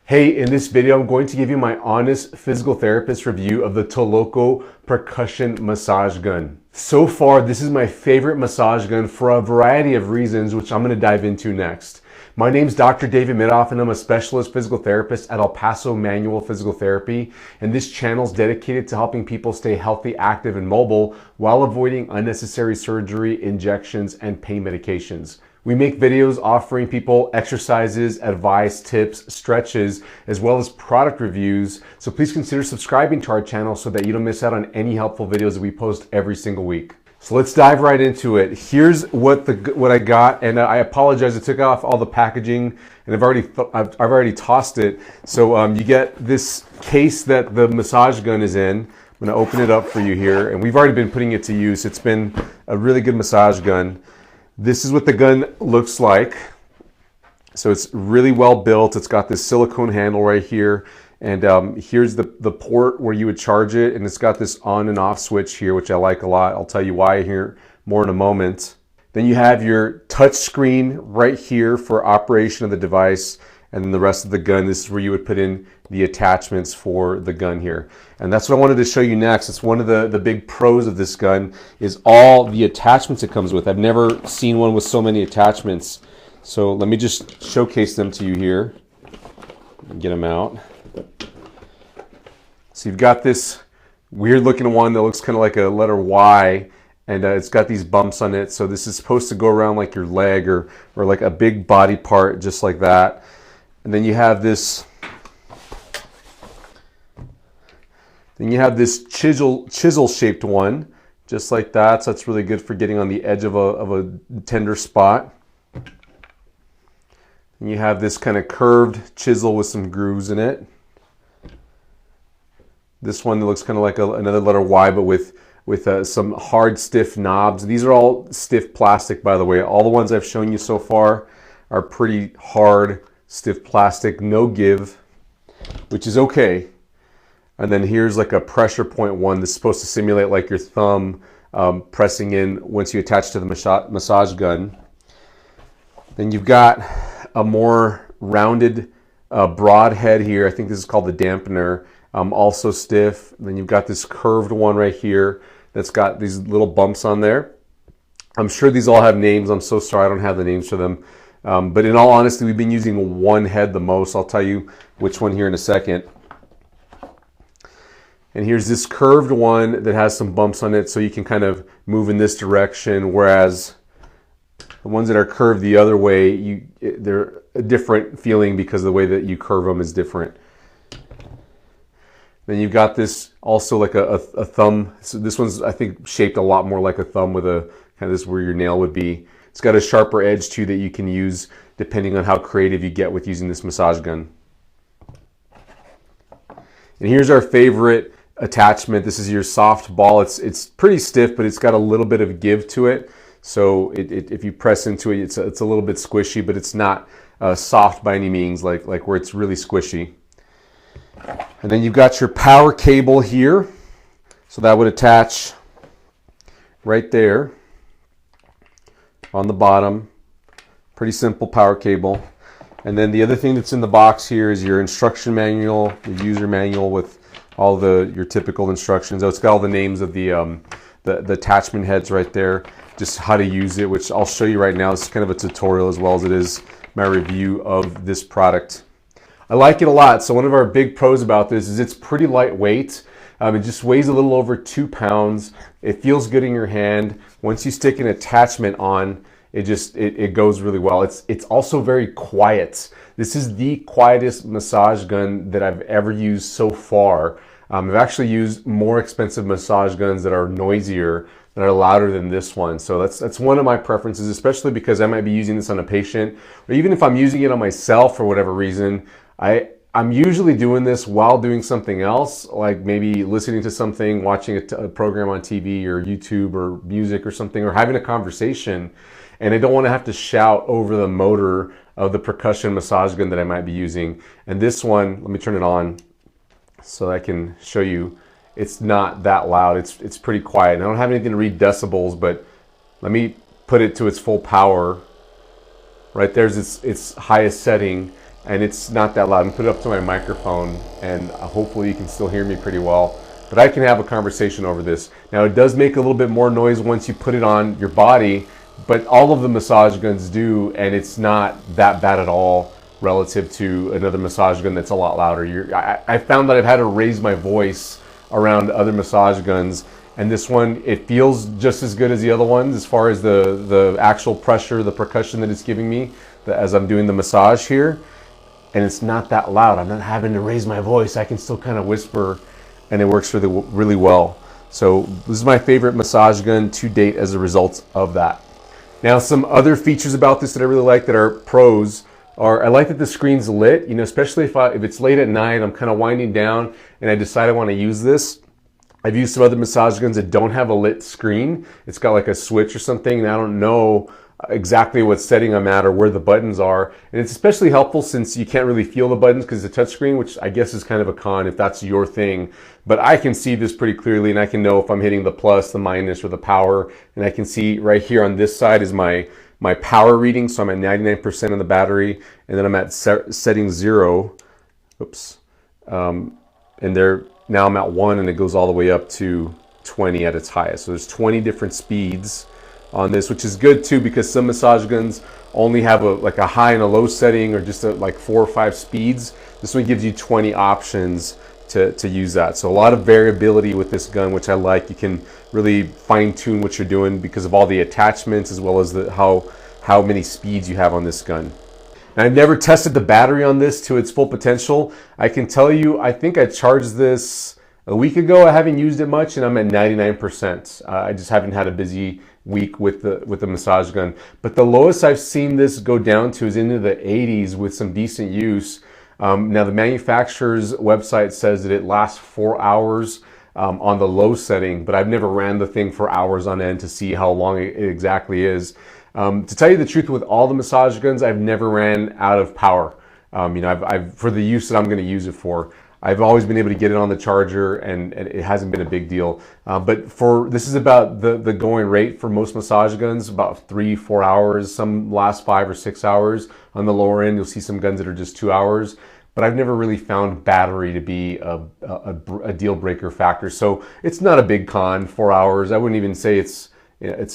Hey, in this video, I'm going to give you my honest physical therapist review of the Toloco Percussion massage gun. So far, this is my favorite massage gun for a variety of reasons, which I'm going to dive into next. My name's Dr. David Midoff, and I'm a specialist physical therapist at El Paso Manual Physical Therapy. And this channel is dedicated to helping people stay healthy, active, and mobile while avoiding unnecessary surgery, injections, and pain medications. We make videos offering people exercises, advice, tips, stretches, as well as product reviews. So please consider subscribing to our channel so that you don't miss out on any helpful videos that we post every single week. So let's dive right into it. Here's what I got, and I apologize. I took off all the packaging, and I've already tossed it. So you get this case that the massage gun is in. I'm going to open it up for you here, and we've already been putting it to use. It's been a really good massage gun. This is what the gun looks like. So it's really well built. It's got this silicone handle right here. And here's the port where you would charge it. And it's got this on and off switch here, which I like a lot. I'll tell you why here more in a moment. Then you have your touch screen right here for operation of the device. And then the rest of the gun, this is where you would put in the attachments for the gun here. And that's what I wanted to show you next. It's one of the big pros of this gun is all the attachments it comes with. I've never seen one with so many attachments. So let me just showcase them to you here. Get them out. So you've got this weird looking one that looks kind of like a letter Y. And it's got these bumps on it. So this is supposed to go around like your leg or like a big body part just like that. And then you have this chisel shaped one, just like that. So that's really good for getting on the edge of a tender spot. And you have this kind of curved chisel with some grooves in it. This one that looks kind of like another letter Y, but with some hard, stiff knobs. These are all stiff plastic, by the way. All the ones I've shown you so far are pretty hard, stiff plastic, no give, which is okay. And then here's like a pressure point one that's supposed to simulate like your thumb pressing in once you attach to the massage gun. Then you've got a more rounded broad head here. I think this is called the dampener, also stiff. And then you've got this curved one right here that's got these little bumps on there. I'm sure these all have names. I'm so sorry I don't have the names for them. But in all honesty, we've been using one head the most. I'll tell you which one here in a second. And here's this curved one that has some bumps on it so you can kind of move in this direction, whereas the ones that are curved the other way, they're a different feeling because the way that you curve them is different. Then you've got this also like a thumb. So this one's, I think, shaped a lot more like a thumb with a kind of this where your nail would be. It's got a sharper edge too that you can use depending on how creative you get with using this massage gun. And here's our favorite attachment. This is your soft ball. It's pretty stiff, but it's got a little bit of give to it. So if you press into it, it's a little bit squishy, but it's not soft by any means, like where it's really squishy. And then you've got your power cable here. So that would attach right there on the bottom. Pretty simple power cable. And then the other thing that's in the box here is your instruction manual, your user manual with all your typical instructions. Oh, it's got all the names of the attachment heads right there, just how to use it, which I'll show you right now. This is kind of a tutorial as well as it is my review of this product. I like it a lot. So one of our big pros about this is it's pretty lightweight. It just weighs a little over 2 pounds. It feels good in your hand. Once you stick an attachment on, it goes really well. It's also very quiet. This is the quietest massage gun that I've ever used so far. I've actually used more expensive massage guns that are noisier, that are louder than this one. So that's one of my preferences, especially because I might be using this on a patient, or even if I'm using it on myself for whatever reason. I'm usually doing this while doing something else, like maybe listening to something, watching a program on TV or YouTube or music or something, or having a conversation. And I don't want to have to shout over the motor of the percussion massage gun that I might be using. And this one, let me turn it on so I can show you. It's not that loud. It's pretty quiet. I don't have anything to read decibels, but let me put it to its full power. Right there's its highest setting. and it's not that loud. I'm gonna put it up to my microphone, and hopefully you can still hear me pretty well. But I can have a conversation over this. Now it does make a little bit more noise once you put it on your body, but all of the massage guns do, and it's not that bad at all relative to another massage gun that's a lot louder. I found that I've had to raise my voice around other massage guns, and this one, it feels just as good as the other ones as far as the actual pressure, the percussion that it's giving me as I'm doing the massage here. And it's not that loud. I'm not having to raise my voice. I can still kind of whisper, and it works really well. So this is my favorite massage gun to date as a result of that. Now, some other features about this that I really like that are pros are, I like that the screen's lit, you know, especially if it's late at night, I'm kind of winding down and I decide I want to use this. I've used some other massage guns that don't have a lit screen. It's got like a switch or something, and I don't know exactly what setting I'm at or where the buttons are. And it's especially helpful since you can't really feel the buttons because it's a touchscreen, which I guess is kind of a con if that's your thing. But I can see this pretty clearly, and I can know if I'm hitting the plus, the minus, or the power. And I can see right here on this side is my power reading. So I'm at 99% of the battery, and then I'm at setting 0. Oops. And now I'm at 1, and it goes all the way up to 20 at its highest. So there's 20 different speeds on this, which is good too, because some massage guns only have like a high and a low setting, or just like 4 or 5 speeds. This one gives you 20 options to use that. So a lot of variability with this gun, which I like. You can really fine tune what you're doing because of all the attachments, as well as how many speeds you have on this gun. And I've never tested the battery on this to its full potential. I can tell you, I think I charged this a week ago. I haven't used it much, and I'm at 99%. I just haven't had a busy week with the massage gun. But the lowest I've seen this go down to is into the 80s with some decent use. Now the manufacturer's website says that it lasts 4 hours on the low setting, but I've never ran the thing for hours on end to see how long it exactly is. To tell you the truth, with all the massage guns, I've never ran out of power. You know, I've for the use that I'm going to use it for, I've always been able to get it on the charger, and it hasn't been a big deal. But this is about the going rate for most massage guns, about 3-4 hours. Some last 5 or 6 hours. On the lower end, you'll see some guns that are just 2 hours. But I've never really found battery to be a deal breaker factor. So it's not a big con. 4 hours. I wouldn't even say it's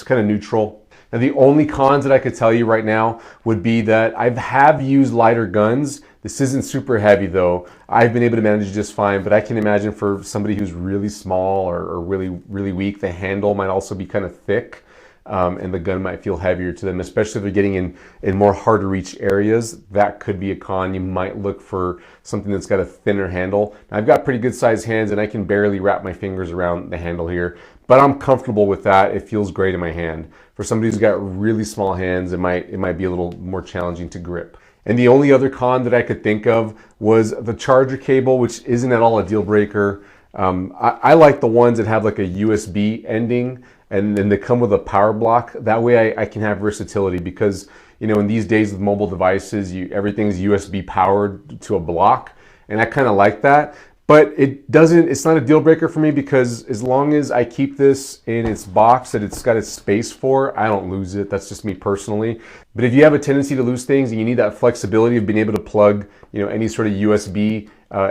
kind of neutral. Now, the only cons that I could tell you right now would be that I have used lighter guns. This isn't super heavy though. I've been able to manage just fine, but I can imagine for somebody who's really small or really, really weak, the handle might also be kind of thick, and the gun might feel heavier to them, especially if they're getting in more hard to reach areas. That could be a con. You might look for something that's got a thinner handle. Now, I've got pretty good sized hands, and I can barely wrap my fingers around the handle here, but I'm comfortable with that. It feels great in my hand. For somebody who's got really small hands, it might be a little more challenging to grip. And the only other con that I could think of was the charger cable, which isn't at all a deal breaker. I like the ones that have like a USB ending, and then they come with a power block. That way I can have versatility, because, you know, in these days with mobile devices, everything's USB powered to a block, and I kind of like that. But it's not a deal breaker for me, because as long as I keep this in its box that it's got its space for, I don't lose it. That's just me personally. But if you have a tendency to lose things and you need that flexibility of being able to plug, you know, any sort of USB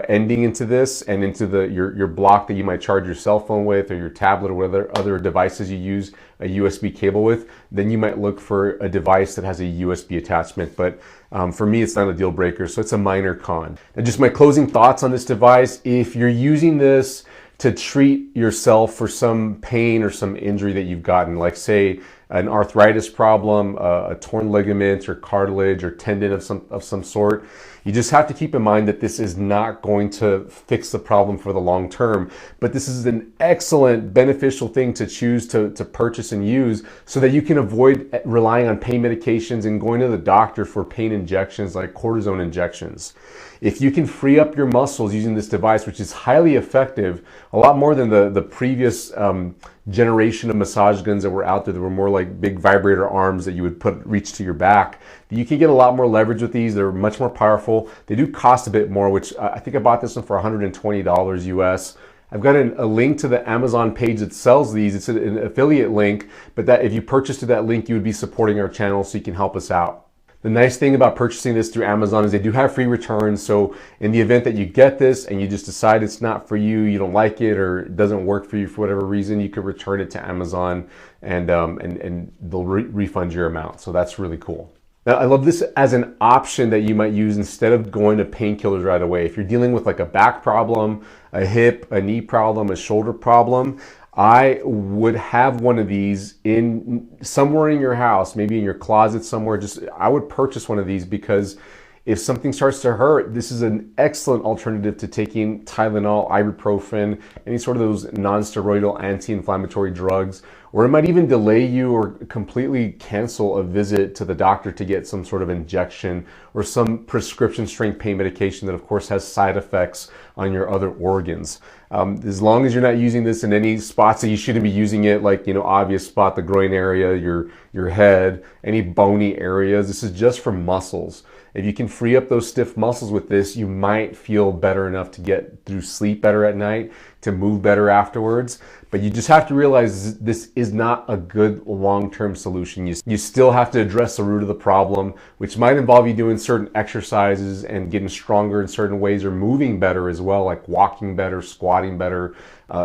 ending into this and into your block that you might charge your cell phone with, or your tablet, or whatever other devices you use a USB cable with, then you might look for a device that has a USB attachment. But for me, it's not a deal breaker, so it's a minor con. And just my closing thoughts on this device: if you're using this to treat yourself for some pain or some injury that you've gotten, like say an arthritis problem, a torn ligament or cartilage or tendon of some sort, you just have to keep in mind that this is not going to fix the problem for the long term. But this is an excellent, beneficial thing to choose to purchase and use, so that you can avoid relying on pain medications and going to the doctor for pain injections like cortisone injections. If you can free up your muscles using this device, which is highly effective, a lot more than the previous generation of massage guns that were out there that were more like big vibrator arms that you would reach to your back, you can get a lot more leverage with these. They're much more powerful. They do cost a bit more, which I think I bought this one for $120 US. I've got a link to the Amazon page that sells these. It's an affiliate link, but that if you purchase to that link, you would be supporting our channel, so you can help us out. The nice thing about purchasing this through Amazon is they do have free returns. So in the event that you get this and you just decide it's not for you, you don't like it, or it doesn't work for you for whatever reason, you could return it to Amazon and they'll refund your amount. So that's really cool. Now, I love this as an option that you might use instead of going to painkillers right away. If you're dealing with like a back problem, a hip, a knee problem, a shoulder problem, I would have one of these in somewhere in your house, maybe in your closet somewhere. I would purchase one of these because if something starts to hurt, this is an excellent alternative to taking Tylenol, ibuprofen, any sort of those non-steroidal anti-inflammatory drugs, or it might even delay you or completely cancel a visit to the doctor to get some sort of injection or some prescription strength pain medication that of course has side effects on your other organs. As long as you're not using this in any spots that you shouldn't be using it, like, obvious spot, the groin area, your head, any bony areas, this is just for muscles. If you can free up those stiff muscles with this, you might feel better enough to get through sleep better at night, to move better afterwards. But you just have to realize this is not a good long-term solution. You still have to address the root of the problem, which might involve you doing certain exercises and getting stronger in certain ways, or moving better as well, like walking better, squatting better,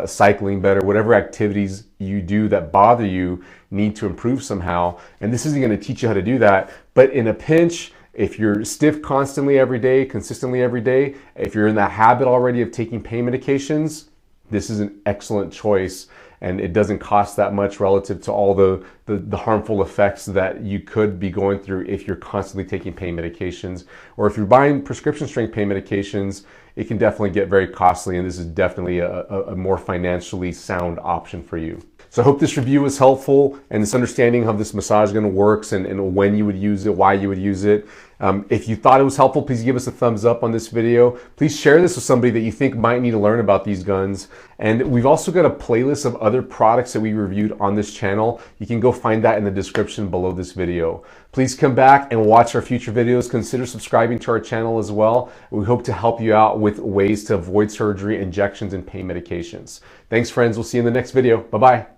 cycling better, whatever activities you do that bother you need to improve somehow. And this isn't going to teach you how to do that. But in a pinch, if you're stiff constantly every day, consistently every day, if you're in the habit already of taking pain medications, this is an excellent choice, and it doesn't cost that much relative to all the harmful effects that you could be going through if you're constantly taking pain medications. Or if you're buying prescription strength pain medications, it can definitely get very costly, and this is definitely a more financially sound option for you. So I hope this review was helpful, and this understanding of how this massage gun works and when you would use it, why you would use it. If you thought it was helpful, please give us a thumbs up on this video. Please share this with somebody that you think might need to learn about these guns. And we've also got a playlist of other products that we reviewed on this channel. You can go find that in the description below this video. Please come back and watch our future videos. Consider subscribing to our channel as well. We hope to help you out with ways to avoid surgery, injections, and pain medications. Thanks, friends. We'll see you in the next video. Bye-bye.